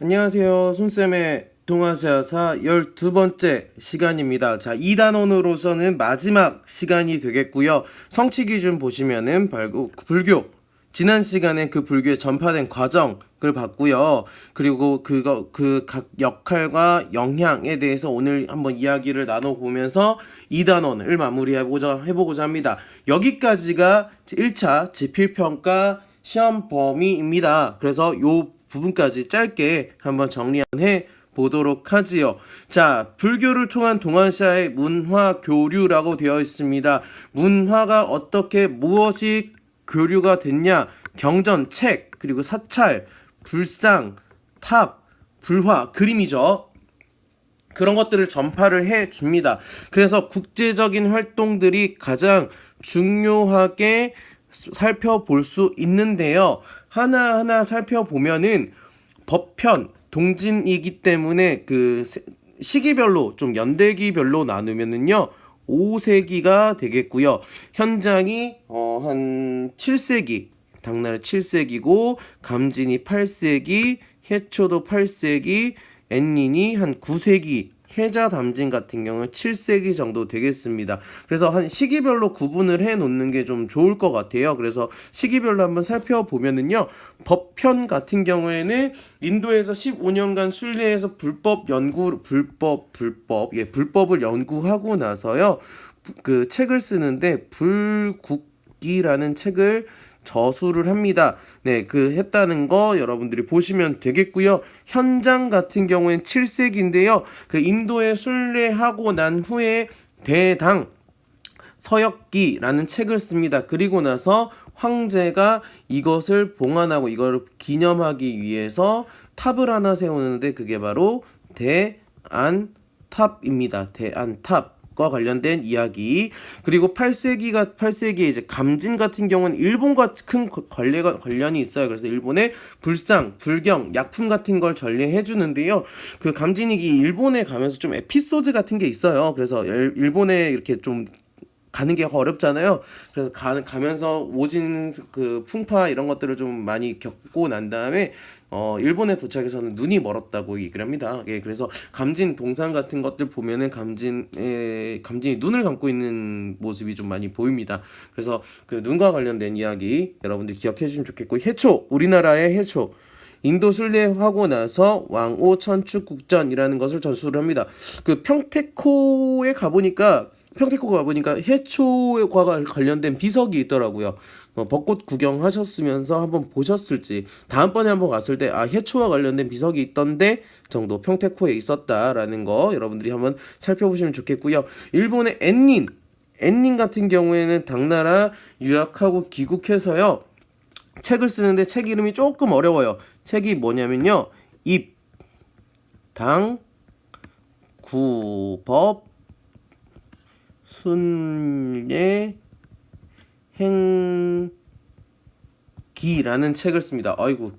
안녕하세요. 손쌤의 동아시아사 12번째 시간입니다. 자, 2단원으로서는 마지막 시간이 되겠고요. 성취 기준 보시면은 불교, 지난 시간에 그 불교에 전파된 과정을 봤고요. 그리고 그 각 역할과 영향에 대해서 오늘 한번 이야기를 나눠보면서 2단원을 해보고자 합니다. 여기까지가 1차 지필평가 시험 범위입니다. 그래서 요 부분까지 짧게 한번 정리해 보도록 하지요. 자, 불교를 통한 동아시아의 문화 교류라고 되어 있습니다. 문화가 어떻게 무엇이 교류가 됐냐? 경전, 책, 그리고 사찰, 불상, 탑, 불화, 그림이죠. 그런 것들을 전파를 해 줍니다. 그래서 국제적인 활동들이 가장 중요하게 살펴볼 수 있는데요. 하나하나 살펴보면은 법편, 동진이기 때문에 그 시기별로 좀 연대기별로 나누면은요. 5세기가 되겠고요. 현장이 한 7세기, 당나라 7세기고 감진이 8세기, 해초도 8세기, 엔닌이 한 9세기, 해자 담진 같은 경우는 7세기 정도 되겠습니다. 그래서 한 시기별로 구분을 해 놓는 게 좀 좋을 것 같아요. 그래서 시기별로 한번 살펴보면은요. 법편 같은 경우에는 인도에서 15년간 순례해서 불법을 연구하고 나서요. 그 책을 쓰는데 불국기라는 책을 저수를 합니다. 네, 그 했다는 거 여러분들이 보시면 되겠고요. 현장 같은 경우엔 7세기인데요. 그 인도에 순례하고 난 후에 대당 서역기라는 책을 씁니다. 그리고 나서 황제가 이것을 봉안하고 이걸 기념하기 위해서 탑을 하나 세우는데 그게 바로 대안탑입니다. 대안탑. 과 관련된 이야기. 그리고 8세기에 이제 감진 같은 경우는 일본과 큰 관련이 있어요. 그래서 일본의 불상, 불경, 약품 같은 걸 전리해 주는데요. 그 감진이 일본에 가면서 좀 에피소드 같은 게 있어요. 그래서 일본에 이렇게 좀 가는 게 어렵잖아요. 그래서 가면서 오진 그 풍파 이런 것들을 좀 많이 겪고 난 다음에 일본에 도착해서는 눈이 멀었다고 얘기를 합니다. 예, 그래서 감진 동상 같은 것들 보면은 감진이 눈을 감고 있는 모습이 좀 많이 보입니다. 그래서 그 눈과 관련된 이야기 여러분들 기억해 주시면 좋겠고, 해초, 우리나라의 해초. 인도 순례하고 나서 왕오 천축국전이라는 것을 전수를 합니다. 그 평택호에 가보니까 해초과 관련된 비석이 있더라고요. 벚꽃 구경하셨으면서 한번 보셨을지, 다음번에 한번 갔을 때 해초와 관련된 비석이 있던데 정도 평택호에 있었다라는 거 여러분들이 한번 살펴보시면 좋겠고요. 일본의 엔닌 같은 경우에는 당나라 유학하고 귀국해서요. 책을 쓰는데 책 이름이 조금 어려워요. 책이 뭐냐면요. 입, 당, 구, 법, 순례, 행기라는 책을 씁니다. 아이고,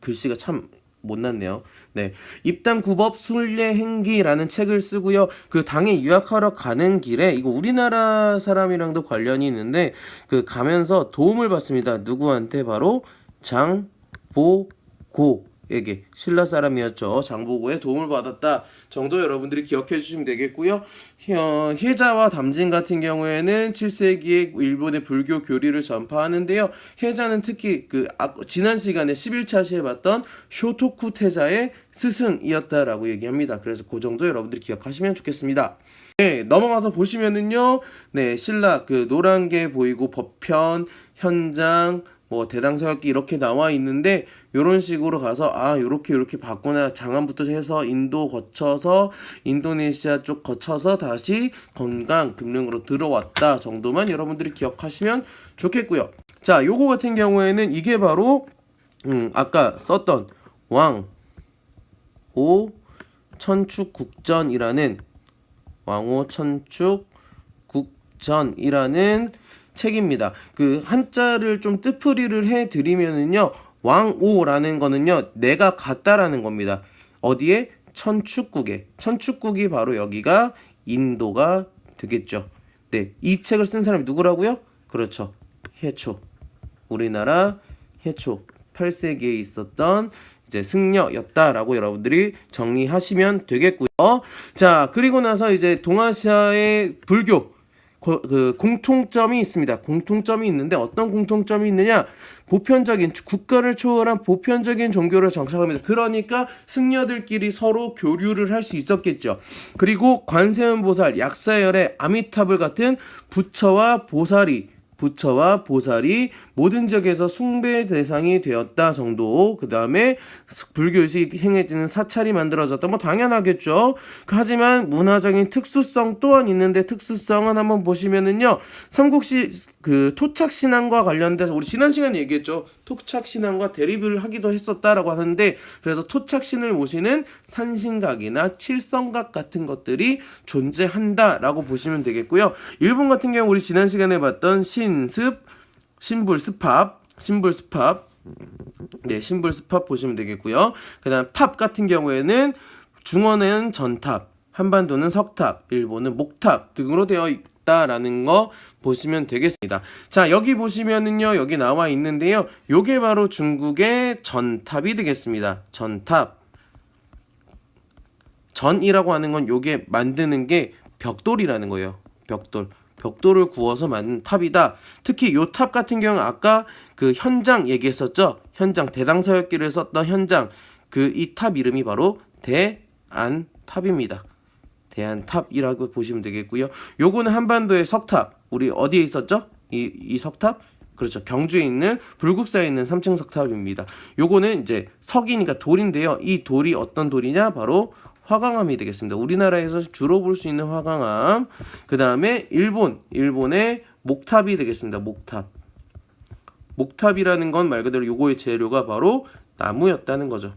글씨가 참 못났네요. 네, 입당 구법 순례 행기라는 책을 쓰고요. 그 당에 유학하러 가는 길에, 이거 우리나라 사람이랑도 관련이 있는데 그 가면서 도움을 받습니다. 누구한테? 바로 장보고에게, 신라 사람이었죠. 장보고의 도움을 받았다 정도 여러분들이 기억해 주시면 되겠고요. 해자와 담진 같은 경우에는 7세기에 일본의 불교 교리를 전파하는데요. 해자는 특히 지난 시간에 11차 시에 봤던 쇼토쿠 태자의 스승이었다라고 얘기합니다. 그래서 그 정도 여러분들이 기억하시면 좋겠습니다. 네, 넘어가서 보시면은요. 네, 신라 그 노란 게 보이고 법편, 현장, 뭐 대당서역기 이렇게 나와 있는데, 요런 식으로 가서 요렇게 봤구나. 장안부터 해서 인도 거쳐서 인도네시아 쪽 거쳐서 다시 건강 금령으로 들어왔다 정도만 여러분들이 기억하시면 좋겠고요. 자, 요거 같은 경우에는 이게 바로 아까 썼던 왕오 천축국전이라는 책입니다. 그 한자를 좀 뜻풀이를 해드리면은요, 왕오라는 거는요, 내가 갔다라는 겁니다. 어디에? 천축국에. 천축국이 바로 여기가 인도가 되겠죠. 네, 이 책을 쓴 사람이 누구라고요? 그렇죠. 해초. 우리나라 해초. 8세기에 있었던 이제 승려였다라고 여러분들이 정리하시면 되겠고요. 자, 그리고 나서 이제 동아시아의 불교 그 공통점이 있습니다. 공통점이 있는데 어떤 공통점이 있느냐? 보편적인 국가를 초월한 보편적인 종교를 정착합니다. 그러니까 승려들끼리 서로 교류를 할 수 있었겠죠. 그리고 관세음 보살, 약사열의 아미타불 같은 부처와 보살이 모든 지역에서 숭배 대상이 되었다 정도. 그 다음에 불교의식이 행해지는 사찰이 만들어졌다. 뭐 당연하겠죠. 하지만 문화적인 특수성 또한 있는데, 특수성은 한번 보시면은요, 삼국시 그 토착신앙과 관련돼서 우리 지난 시간에 얘기했죠. 토착신앙과 대립을 하기도 했었다라고 하는데, 그래서 토착신을 모시는 산신각이나 칠성각 같은 것들이 존재한다라고 보시면 되겠고요. 일본 같은 경우 우리 지난 시간에 봤던 신불스팝 네, 신불스팝 보시면 되겠고요. 그 다음 탑 같은 경우에는 중원에는 전탑, 한반도는 석탑, 일본은 목탑 등으로 되어 있다라는 거 보시면 되겠습니다. 자, 여기 보시면은요, 여기 나와 있는데요, 요게 바로 중국의 전탑이 되겠습니다. 전탑. 전이라고 하는 건 요게 만드는 게 벽돌이라는 거예요. 벽돌을 구워서 만든 탑이다. 특히 요 탑 같은 경우는 아까 그 현장 얘기했었죠. 현장, 대당서역기를 썼던 현장, 그 이 탑 이름이 바로 대안탑입니다. 대안탑이라고 보시면 되겠고요. 요거는 한반도의 석탑. 우리 어디에 있었죠? 이 석탑? 그렇죠. 경주에 있는 불국사에 있는 3층 석탑입니다. 요거는 이제 석이니까 돌인데요. 이 돌이 어떤 돌이냐? 바로 화강암이 되겠습니다. 우리나라에서 주로 볼 수 있는 화강암. 그 다음에 일본의 목탑이 되겠습니다. 목탑이라는 건 말 그대로 요거의 재료가 바로 나무였다는 거죠.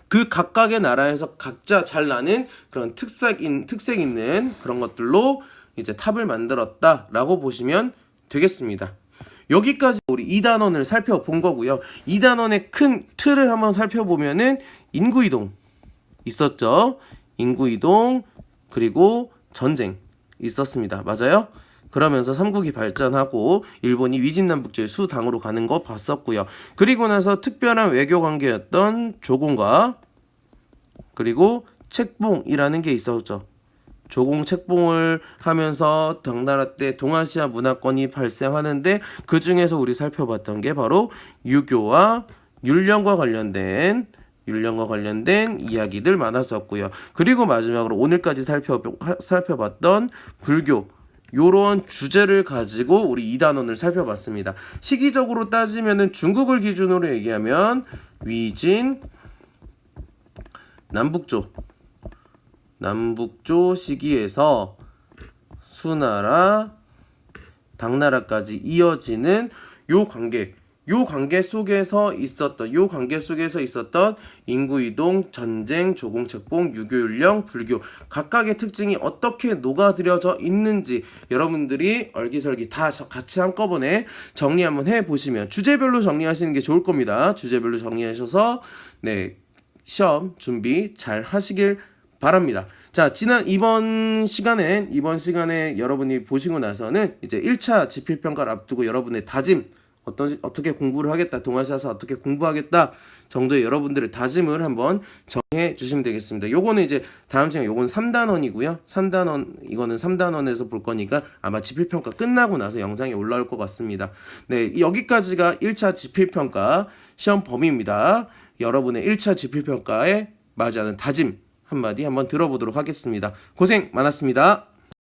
그 각각의 나라에서 각자 잘 나는 그런 특색 있는 그런 것들로 이제 탑을 만들었다라고 보시면 되겠습니다. 여기까지 우리 2단원을 살펴본 거고요. 2단원의 큰 틀을 한번 살펴보면은 인구이동 있었죠. 인구이동, 그리고 전쟁 있었습니다. 맞아요? 그러면서 삼국이 발전하고 일본이 위진남북조의 수당으로 가는 거 봤었고요. 그리고 나서 특별한 외교 관계였던 조공과 그리고 책봉이라는 게 있었죠. 조공 책봉을 하면서 당나라 때 동아시아 문화권이 발생하는데, 그 중에서 우리 살펴봤던 게 바로 유교와 율령과 관련된 이야기들 많았었고요. 그리고 마지막으로 오늘까지 살펴봤던 불교, 요런 주제를 가지고 우리 2단원을 살펴봤습니다. 시기적으로 따지면은 중국을 기준으로 얘기하면 위진, 남북조 시기에서 수나라, 당나라까지 이어지는 요 관계 속에서 있었던 인구이동, 전쟁, 조공책봉, 유교율령, 불교 각각의 특징이 어떻게 녹아들여져 있는지 여러분들이 얼기설기 다 같이 한꺼번에 정리 한번 해보시면, 주제별로 정리하시는 게 좋을 겁니다. 주제별로 정리하셔서 네, 시험 준비 잘 하시길 바랍니다. 자, 이번 시간에 여러분이 보시고 나서는 이제 1차 지필평가를 앞두고 여러분의 다짐, 어떻게 공부를 하겠다, 동아시아에서 어떻게 공부하겠다 정도의 여러분들의 다짐을 한번 정해 주시면 되겠습니다. 요거는 이제 다음 시간, 요건 3단원이고요. 이거는 3단원에서 볼 거니까 아마 지필평가 끝나고 나서 영상이 올라올 것 같습니다. 네, 여기까지가 1차 지필평가 시험 범위입니다. 여러분의 1차 지필평가에 맞이하는 다짐 한마디 한번 들어보도록 하겠습니다. 고생 많았습니다.